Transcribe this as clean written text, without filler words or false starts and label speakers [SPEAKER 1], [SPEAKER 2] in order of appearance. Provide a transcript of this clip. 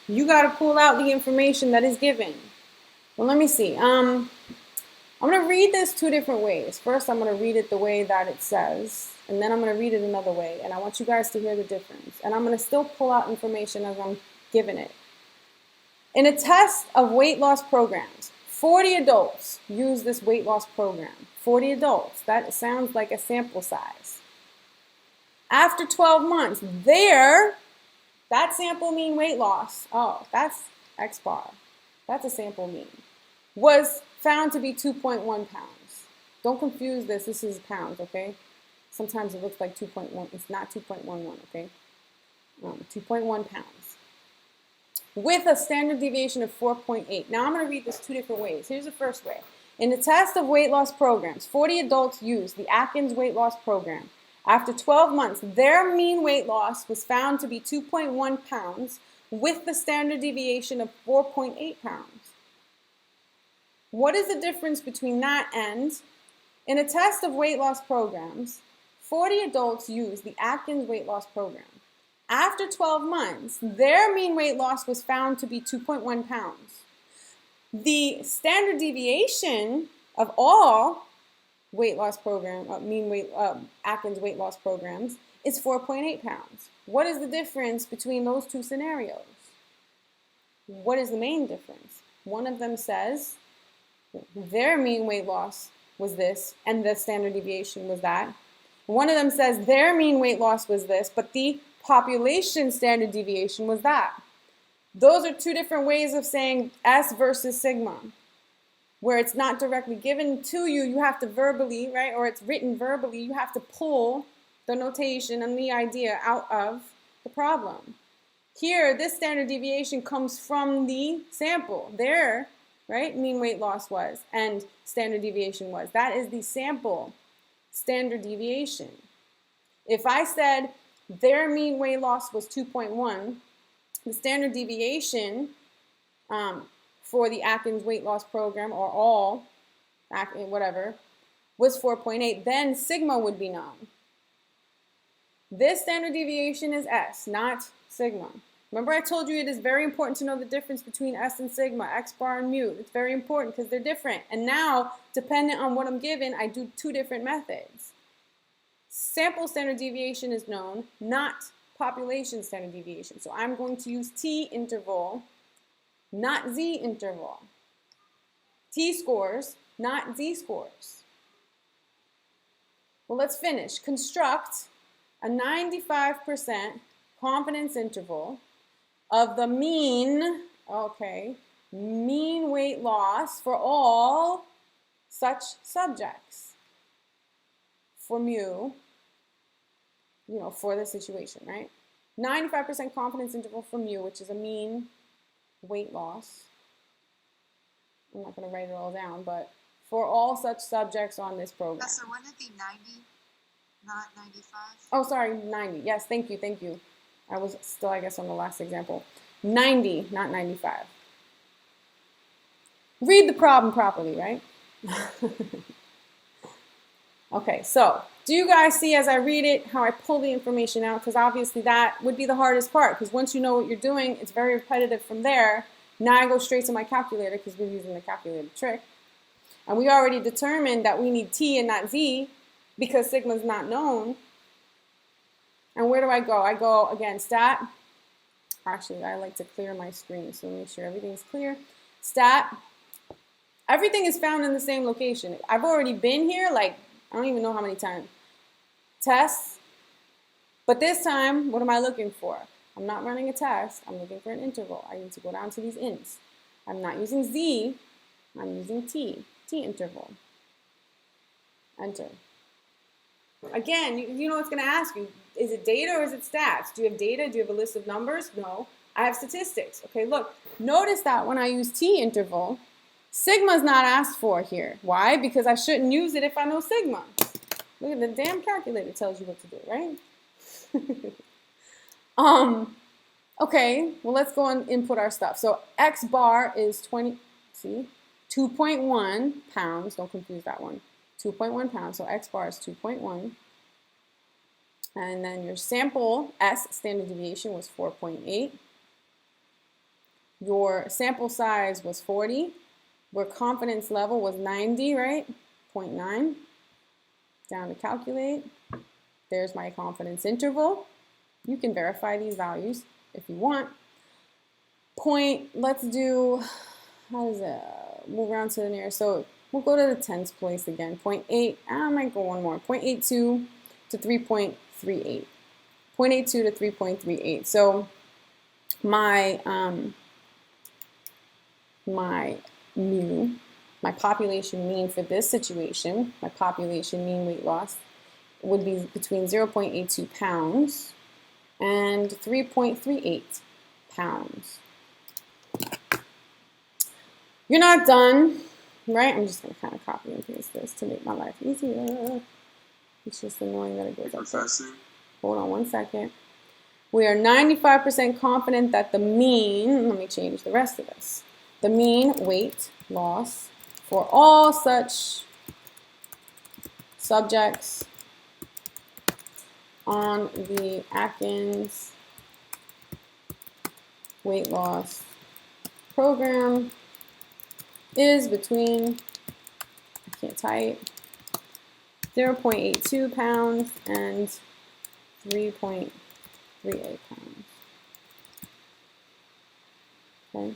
[SPEAKER 1] You got to pull out the information that is given. Well, let me see. I'm going to read this two different ways. First, I'm going to read it the way that it says, and then I'm going to read it another way, and I want you guys to hear the difference. And I'm going to still pull out information as I'm giving it. In a test of weight loss programs, 40 adults use this weight loss program. 40 adults. That sounds like a sample size. After 12 months, that sample mean weight loss, oh, that's X bar. That's a sample mean. Was found to be 2.1 pounds. Don't confuse this. This is pounds, okay? Sometimes it looks like 2.1. It's not 2.11, okay? 2.1 pounds. With a standard deviation of 4.8. Now I'm going to read this two different ways. Here's the first way. In the test of weight loss programs, 40 adults used the Atkins weight loss program. After 12 months, their mean weight loss was found to be 2.1 pounds with the standard deviation of 4.8 pounds. What is the difference between that and, in a test of weight loss programs, 40 adults used the Atkins weight loss program. After 12 months, their mean weight loss was found to be 2.1 pounds. The standard deviation of all weight loss program, Atkins weight loss programs is 4.8 pounds. What is the difference between those two scenarios? What is the main difference? One of them says their mean weight loss was this and the standard deviation was that. One of them says their mean weight loss was this, but the population standard deviation was that. Those are two different ways of saying S versus sigma. Where it's not directly given to you, you have to verbally, right, or it's written verbally, you have to pull the notation and the idea out of the problem. Here, this standard deviation comes from the sample. There, right, mean weight loss was and standard deviation was. That is the sample standard deviation. If I said their mean weight loss was 2.1, the standard deviation for the Atkins weight loss program, or all, whatever, was 4.8, then sigma would be known. This standard deviation is S, not sigma. Remember I told you it is very important to know the difference between S and sigma, X bar and mu. It's very important because they're different. And now, dependent on what I'm given, I do two different methods. Sample standard deviation is known, not population standard deviation. So I'm going to use T interval, not Z interval. T scores, not Z scores. Well, let's finish. Construct a 95% confidence interval of the mean weight loss for all such subjects. For mu, for the situation, right? 95% confidence interval for mu, which is a mean weight loss. I'm not going to write it all down, but for all such subjects on this program.
[SPEAKER 2] So wouldn't it be 90, not 95?
[SPEAKER 1] Oh, sorry, 90. Yes, thank you. I was still, I guess, on the last example. 90, not 95. Read the problem properly, right? Okay, so do you guys see as I read it how I pull the information out? Because obviously that would be the hardest part, because once you know what you're doing, it's very repetitive from there. Now I go straight to my calculator because we're using the calculator trick. And we already determined that we need T and not Z because sigma is not known. And where do I go? I go, again, stat. Actually, I like to clear my screen, so make sure everything's clear. Stat. Everything is found in the same location. I've already been here, like, I don't even know how many times. Tests. But this time, what am I looking for? I'm not running a test. I'm looking for an interval. I need to go down to these ints. I'm not using Z. I'm using T. T interval. Enter. Again, you know it's going to ask you, is it data or is it stats? Do you have data? Do you have a list of numbers? No. I have statistics. Okay, look. Notice that when I use T interval, sigma is not asked for here. Why? Because I shouldn't use it if I know sigma. Look at the damn calculator tells you what to do, right? Okay, well, let's go and input our stuff. So X bar is 2.1 pounds. Don't confuse that one. 2.1 pounds. So X bar is 2.1. And then your sample S standard deviation was 4.8. your sample size was 40, where confidence level was 90, right? 0.9. Down to calculate. There's my confidence interval. You can verify these values if you want. Let's do, how does it, move around to the nearest, so we'll go to the tens place again. 0.8, I might go one more, 0.82 to 3.38. 0.82 to 3.38. So my population mean for this situation, my population mean weight loss would be between 0.82 pounds and 3.38 pounds. You're not done, right? I'm just going to kind of copy and paste this to make my life easier. It's just annoying that it goes up there. Hold on one second. We are 95% confident that the mean, let me change the rest of this, the mean weight loss for all such subjects on the Atkins weight loss program is between, I can't type, 0.82 pounds and 3.38 pounds. Okay.